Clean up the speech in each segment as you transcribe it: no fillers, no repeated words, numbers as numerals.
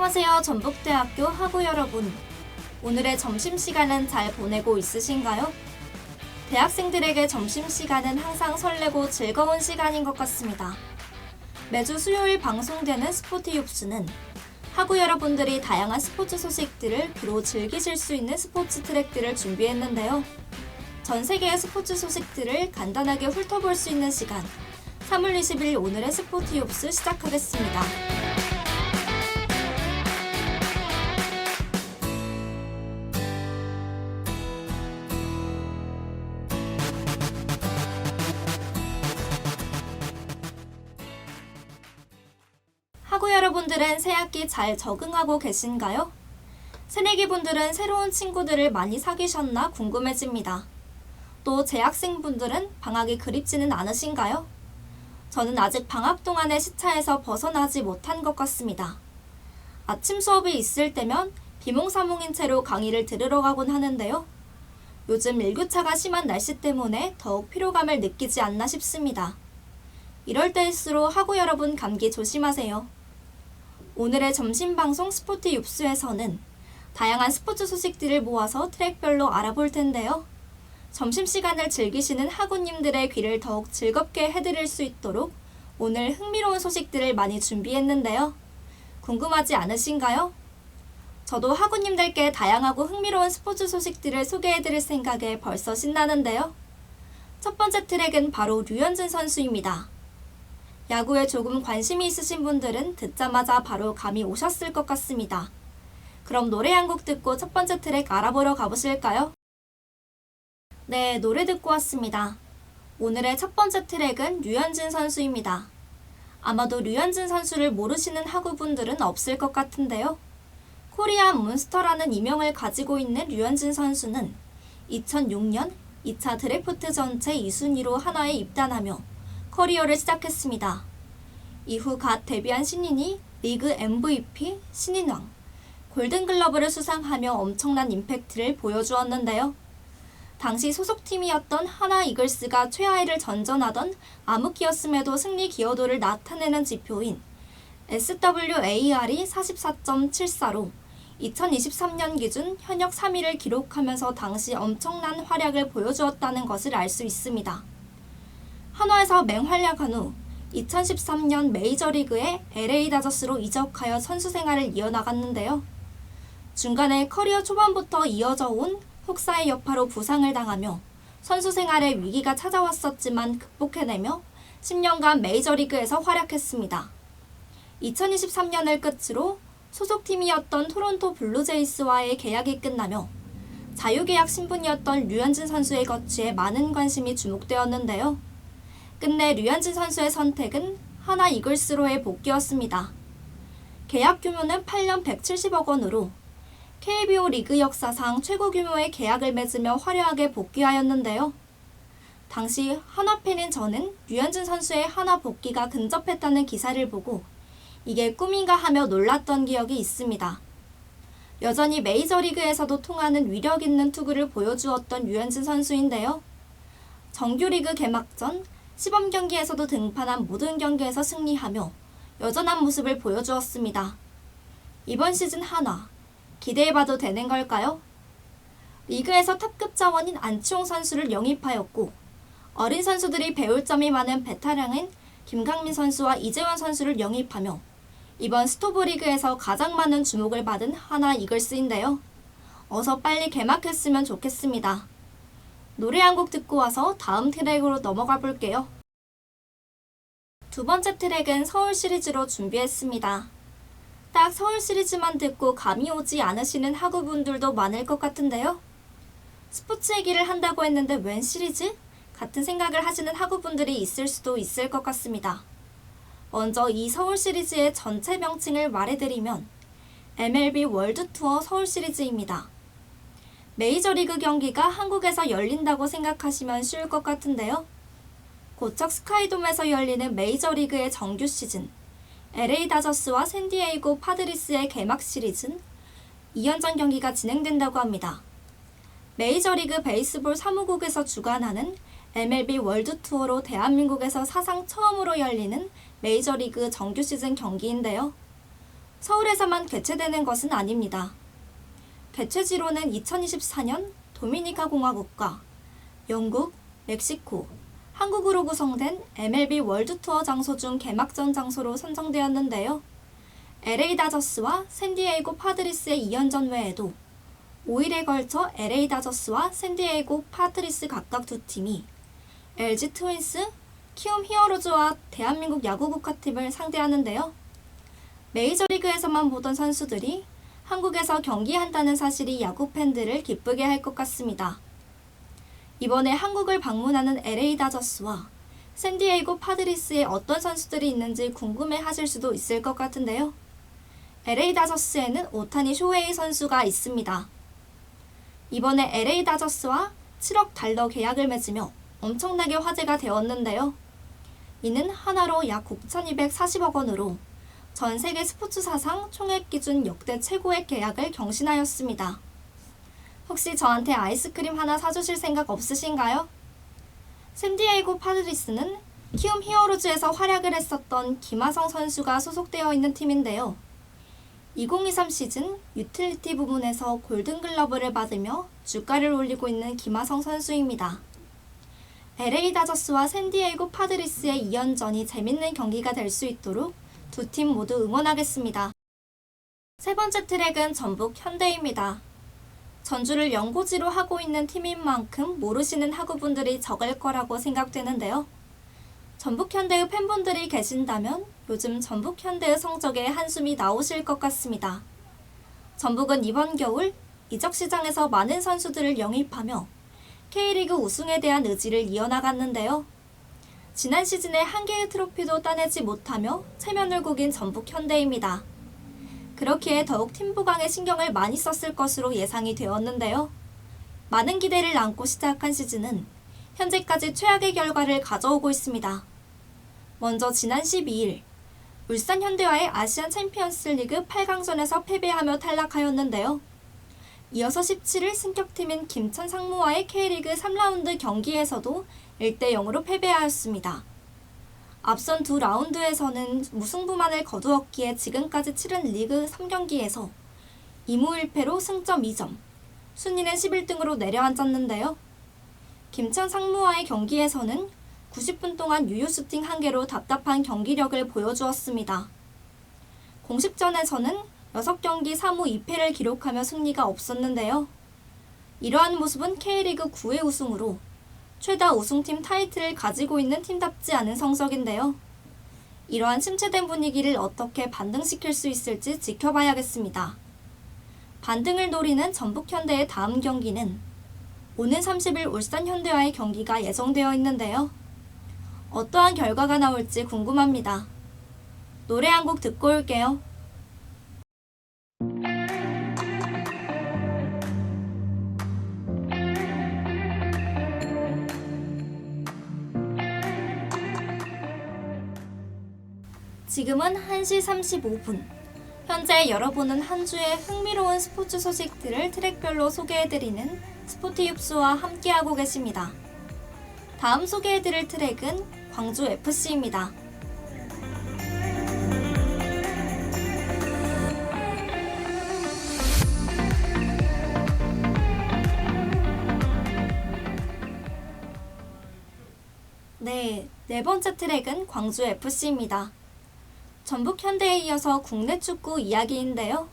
안녕하세요. 전북대학교 학우 여러분. 오늘의 점심시간은 잘 보내고 있으신가요? 대학생들에게 점심시간은 항상 설레고 즐거운 시간인 것 같습니다. 매주 수요일 방송되는 스포티윕스는 학우 여러분들이 다양한 스포츠 소식들을 귀로 즐기실 수 있는 스포츠 트랙들을 준비했는데요. 전 세계의 스포츠 소식들을 간단하게 훑어볼 수 있는 시간, 3월 20일 오늘의 스포티윕스 시작하겠습니다. 학우 여러분들은 새학기 잘 적응하고 계신가요? 새내기분들은 새로운 친구들을 많이 사귀셨나 궁금해집니다. 또 재학생분들은 방학이 그립지는 않으신가요? 저는 아직 방학 동안의 시차에서 벗어나지 못한 것 같습니다. 아침 수업이 있을 때면 비몽사몽인 채로 강의를 들으러 가곤 하는데요. 요즘 일교차가 심한 날씨 때문에 더욱 피로감을 느끼지 않나 싶습니다. 이럴 때일수록 학우 여러분 감기 조심하세요. 오늘의 점심방송 스포티윕스에서는 다양한 스포츠 소식들을 모아서 트랙별로 알아볼 텐데요. 점심시간을 즐기시는 학우님들의 귀를 더욱 즐겁게 해드릴 수 있도록 오늘 흥미로운 소식들을 많이 준비했는데요. 궁금하지 않으신가요? 저도 학우님들께 다양하고 흥미로운 스포츠 소식들을 소개해드릴 생각에 벌써 신나는데요. 첫 번째 트랙은 바로 류현진 선수입니다. 야구에 조금 관심이 있으신 분들은 듣자마자 바로 감이 오셨을 것 같습니다. 그럼 노래 한 곡 듣고 첫 번째 트랙 알아보러 가보실까요? 네, 노래 듣고 왔습니다. 오늘의 첫 번째 트랙은 류현진 선수입니다. 아마도 류현진 선수를 모르시는 학우분들은 없을 것 같은데요. 코리안 몬스터라는 이명을 가지고 있는 류현진 선수는 2006년 2차 드래프트 전체 2순위로 한화에 입단하며 커리어를 시작했습니다. 이후 갓 데뷔한 신인이 리그 MVP, 신인왕, 골든글러브를 수상하며 엄청난 임팩트를 보여주었는데요. 당시 소속팀이었던 하나 이글스가 최하위를 전전하던 암흑기였음에도 승리 기여도를 나타내는 지표인 SWAR이 44.74로 2023년 기준 현역 3위를 기록하면서 당시 엄청난 활약을 보여주었다는 것을 알 수 있습니다. 한화에서 맹활약한 후 2013년 메이저리그의 LA 다저스로 이적하여 선수 생활을 이어나갔는데요. 중간에 커리어 초반부터 이어져 온 혹사의 여파로 부상을 당하며 선수 생활에 위기가 찾아왔었지만 극복해내며 10년간 메이저리그에서 활약했습니다. 2023년을 끝으로 소속팀이었던 토론토 블루제이스와의 계약이 끝나며 자유계약 신분이었던 류현진 선수의 거취에 많은 관심이 주목되었는데요. 끝내 류현진 선수의 선택은 하나 이글스로의 복귀였습니다. 계약 규모는 8년 170억 원으로 KBO 리그 역사상 최고 규모의 계약을 맺으며 화려하게 복귀하였는데요. 당시 한화 팬인 저는 류현진 선수의 한화 복귀가 근접했다는 기사를 보고 이게 꿈인가 하며 놀랐던 기억이 있습니다. 여전히 메이저리그에서도 통하는 위력 있는 투구를 보여주었던 류현진 선수인데요. 정규리그 개막전 시범 경기에서도 등판한 모든 경기에서 승리하며 여전한 모습을 보여주었습니다. 이번 시즌 한화, 기대해봐도 되는 걸까요? 리그에서 탑급 자원인 안치홍 선수를 영입하였고 어린 선수들이 배울 점이 많은 베테랑인 김강민 선수와 이재원 선수를 영입하며 이번 스토브리그에서 가장 많은 주목을 받은 하나 이글스인데요. 어서 빨리 개막했으면 좋겠습니다. 노래 한 곡 듣고 와서 다음 트랙으로 넘어가 볼게요. 두 번째 트랙은 서울 시리즈로 준비했습니다. 딱 서울 시리즈만 듣고 감이 오지 않으시는 학우분들도 많을 것 같은데요. 스포츠 얘기를 한다고 했는데 웬 시리즈? 같은 생각을 하시는 학우분들이 있을 수도 있을 것 같습니다. 먼저 이 서울 시리즈의 전체 명칭을 말해드리면 MLB 월드투어 서울 시리즈입니다. 메이저리그 경기가 한국에서 열린다고 생각하시면 쉬울 것 같은데요. 고척 스카이돔에서 열리는 메이저리그의 정규 시즌, LA 다저스와 샌디에이고 파드리스의 개막 시리즈는 2연전 경기가 진행된다고 합니다. 메이저리그 베이스볼 사무국에서 주관하는 MLB 월드투어로 대한민국에서 사상 처음으로 열리는 메이저리그 정규 시즌 경기인데요. 서울에서만 개최되는 것은 아닙니다. 개최지로는 2024년 도미니카 공화국과 영국, 멕시코, 한국으로 구성된 MLB 월드 투어 장소 중 개막전 장소로 선정되었는데요. LA 다저스와 샌디에이고 파드리스의 2연전 외에도 5일에 걸쳐 LA 다저스와 샌디에이고 파드리스 각각 두 팀이 LG 트윈스, 키움 히어로즈와 대한민국 야구 국가팀을 상대하는데요. 메이저리그에서만 보던 선수들이 한국에서 경기한다는 사실이 야구 팬들을 기쁘게 할 것 같습니다. 이번에 한국을 방문하는 LA 다저스와 샌디에이고 파드리스에 어떤 선수들이 있는지 궁금해 하실 수도 있을 것 같은데요. LA 다저스에는 오타니 쇼헤이 선수가 있습니다. 이번에 LA 다저스와 7억 달러 계약을 맺으며 엄청나게 화제가 되었는데요. 이는 하나로 약 9,240억 원으로 전 세계 스포츠 사상 총액 기준 역대 최고의 계약을 경신하였습니다. 혹시 저한테 아이스크림 하나 사주실 생각 없으신가요? 샌디에이고 파드리스는 키움 히어로즈에서 활약을 했었던 김하성 선수가 소속되어 있는 팀인데요. 2023 시즌 유틸리티 부문에서 골든글러브를 받으며 주가를 올리고 있는 김하성 선수입니다. LA 다저스와 샌디에이고 파드리스의 2연전이 재밌는 경기가 될 수 있도록 두 팀 모두 응원하겠습니다. 세 번째 트랙은 전북 현대입니다. 전주를 연고지로 하고 있는 팀인 만큼 모르시는 학우분들이 적을 거라고 생각되는데요. 전북 현대의 팬분들이 계신다면 요즘 전북 현대의 성적에 한숨이 나오실 것 같습니다. 전북은 이번 겨울 이적 시장에서 많은 선수들을 영입하며 K리그 우승에 대한 의지를 이어나갔는데요. 지난 시즌에 한 개의 트로피도 따내지 못하며 체면을 구긴 전북 현대입니다. 그렇기에 더욱 팀 부강에 신경을 많이 썼을 것으로 예상이 되었는데요. 많은 기대를 안고 시작한 시즌은 현재까지 최악의 결과를 가져오고 있습니다. 먼저 지난 12일 울산 현대와의 아시안 챔피언스 리그 8강전에서 패배하며 탈락하였는데요. 이어서 17일 승격팀인 김천 상무와의 K리그 3라운드 경기에서도 1대0으로 패배하였습니다. 앞선 두 라운드에서는 무승부만을 거두었기에 지금까지 치른 리그 3경기에서 2무 1패로 승점 2점, 순위는 11등으로 내려앉았는데요. 김천 상무와의 경기에서는 90분 동안 유효 슈팅 1개로 답답한 경기력을 보여주었습니다. 공식전에서는 6경기 3무 2패를 기록하며 승리가 없었는데요. 이러한 모습은 K리그 9회 우승으로 최다 우승팀 타이틀을 가지고 있는 팀답지 않은 성적인데요. 이러한 침체된 분위기를 어떻게 반등시킬 수 있을지 지켜봐야겠습니다. 반등을 노리는 전북현대의 다음 경기는 오는 30일 울산현대와의 경기가 예정되어 있는데요. 어떠한 결과가 나올지 궁금합니다. 노래 한 곡 듣고 올게요. 지금은 1시 35분. 현재 여러분은 한 주의 흥미로운 스포츠 소식들을 트랙별로 소개해드리는 스포티윕스와 함께하고 계십니다. 다음 소개해드릴 트랙은 광주 FC입니다. 네 번째 트랙은 광주 FC입니다. 전북 현대에 이어서 국내 축구 이야기인데요.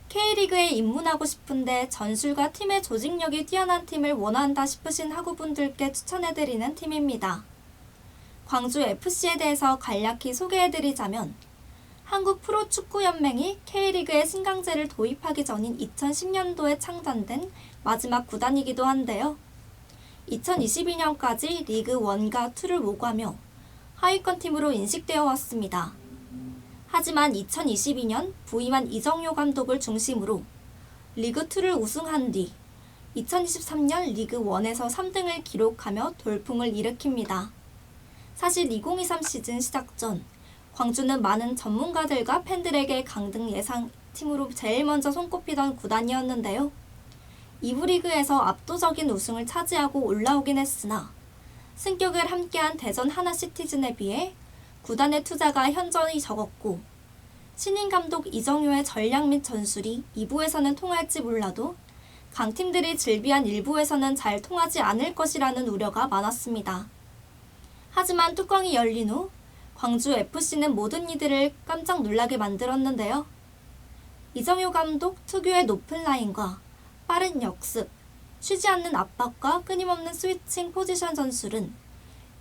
K리그에 입문하고 싶은데 전술과 팀의 조직력이 뛰어난 팀을 원한다 싶으신 학우분들께 추천해드리는 팀입니다. 광주 FC에 대해서 간략히 소개해드리자면 한국 프로축구연맹이 K리그에 승강제를 도입하기 전인 2010년도에 창단된 마지막 구단이기도 한데요. 2022년까지 리그 1과 2를 오가며 하위권 팀으로 인식되어 왔습니다. 하지만 2022년 부임한 이정효 감독을 중심으로 리그2를 우승한 뒤 2023년 리그1에서 3등을 기록하며 돌풍을 일으킵니다. 사실 2023 시즌 시작 전 광주는 많은 전문가들과 팬들에게 강등 예상 팀으로 제일 먼저 손꼽히던 구단이었는데요. 2부 리그에서 압도적인 우승을 차지하고 올라오긴 했으나 승격을 함께한 대전 하나시티즌에 비해 구단의 투자가 현저히 적었고 신인 감독 이정효의 전략 및 전술이 2부에서는 통할지 몰라도 강팀들이 질비한 1부에서는 잘 통하지 않을 것이라는 우려가 많았습니다. 하지만 뚜껑이 열린 후 광주FC는 모든 이들을 깜짝 놀라게 만들었는데요. 이정효 감독 특유의 높은 라인과 빠른 역습, 쉬지 않는 압박과 끊임없는 스위칭 포지션 전술은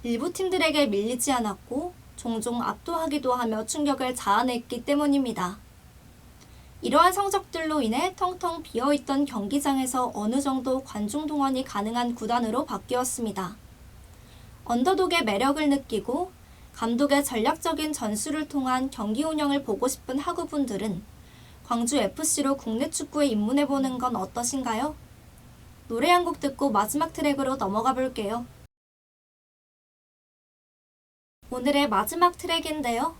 일부 팀들에게 밀리지 않았고 종종 압도하기도 하며 충격을 자아냈기 때문입니다. 이러한 성적들로 인해 텅텅 비어있던 경기장에서 어느 정도 관중 동원이 가능한 구단으로 바뀌었습니다. 언더독의 매력을 느끼고 감독의 전략적인 전술을 통한 경기 운영을 보고 싶은 하구분들은 광주FC로 국내 축구에 입문해보는 건 어떠신가요? 노래 한 곡 듣고 마지막 트랙으로 넘어가 볼게요. 오늘의 마지막 트랙인데요.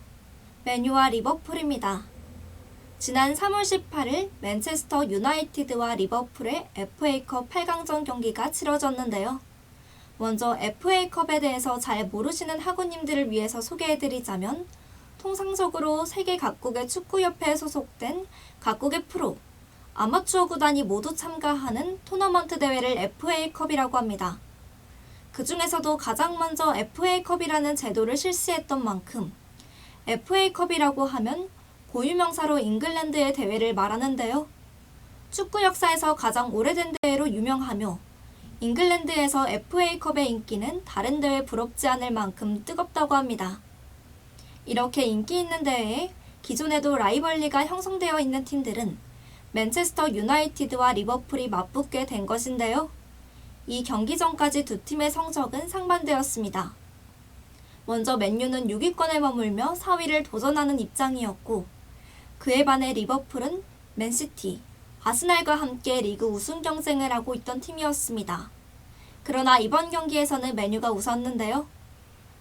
맨유와 리버풀입니다. 지난 3월 18일 맨체스터 유나이티드와 리버풀의 FA컵 8강전 경기가 치러졌는데요. 먼저 FA컵에 대해서 잘 모르시는 학우님들을 위해서 소개해드리자면 통상적으로 세계 각국의 축구협회에 소속된 각국의 프로, 아마추어 구단이 모두 참가하는 토너먼트 대회를 FA컵이라고 합니다. 그 중에서도 가장 먼저 FA컵이라는 제도를 실시했던 만큼 FA컵이라고 하면 고유명사로 잉글랜드의 대회를 말하는데요. 축구 역사에서 가장 오래된 대회로 유명하며 잉글랜드에서 FA컵의 인기는 다른 대회에 부럽지 않을 만큼 뜨겁다고 합니다. 이렇게 인기 있는 대회에 기존에도 라이벌리가 형성되어 있는 팀들은 맨체스터 유나이티드와 리버풀이 맞붙게 된 것인데요. 이 경기 전까지 두 팀의 성적은 상반되었습니다. 먼저 맨유는 6위권에 머물며 4위를 도전하는 입장이었고 그에 반해 리버풀은 맨시티, 아스날과 함께 리그 우승 경쟁을 하고 있던 팀이었습니다. 그러나 이번 경기에서는 맨유가 웃었는데요.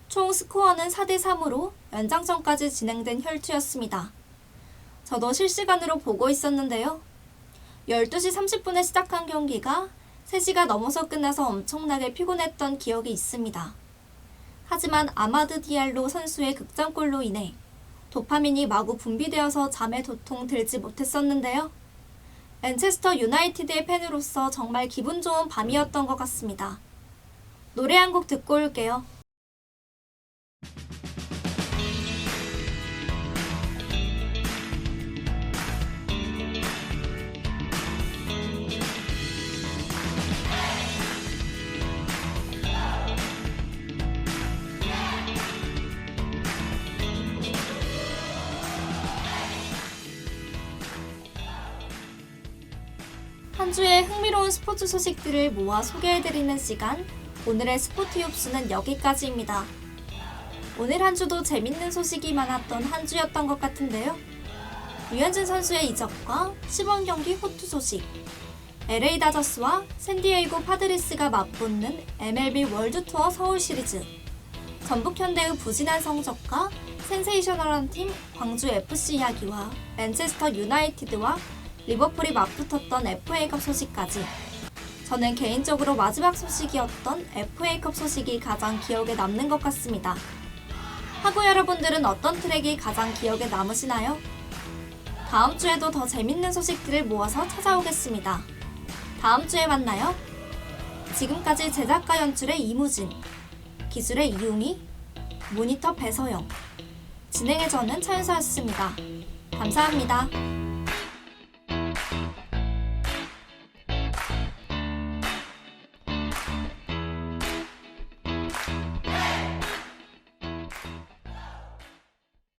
총 스코어는 4대3으로 연장전까지 진행된 혈투였습니다. 저도 실시간으로 보고 있었는데요. 12시 30분에 시작한 경기가 3시가 넘어서 끝나서 엄청나게 피곤했던 기억이 있습니다. 하지만 아마드 디알로 선수의 극장골로 인해 도파민이 마구 분비되어서 잠에 도통 들지 못했었는데요. 맨체스터 유나이티드의 팬으로서 정말 기분 좋은 밤이었던 것 같습니다. 노래 한 곡 듣고 올게요. 한 주의 흥미로운 스포츠 소식들을 모아 소개해드리는 시간, 오늘의 스포티옵스는 여기까지입니다. 오늘 한 주도 재밌는 소식이 많았던 한 주였던 것 같은데요. 류현진 선수의 이적과 시범 경기 호투 소식, LA 다저스와 샌디에이고 파드리스가 맞붙는 MLB 월드투어 서울 시리즈, 전북현대의 부진한 성적과 센세이셔널한 팀 광주FC 이야기와 맨체스터 유나이티드와 리버풀이 맞붙었던 FA컵 소식까지 저는 개인적으로 마지막 소식이었던 FA컵 소식이 가장 기억에 남는 것 같습니다. 하고 여러분들은 어떤 트랙이 가장 기억에 남으시나요? 다음 주에도 더 재밌는 소식들을 모아서 찾아오겠습니다. 다음 주에 만나요. 지금까지 제작과 연출의 이무진, 기술의 이용희, 모니터 배서영, 진행의 저는 차윤서였습니다. 감사합니다.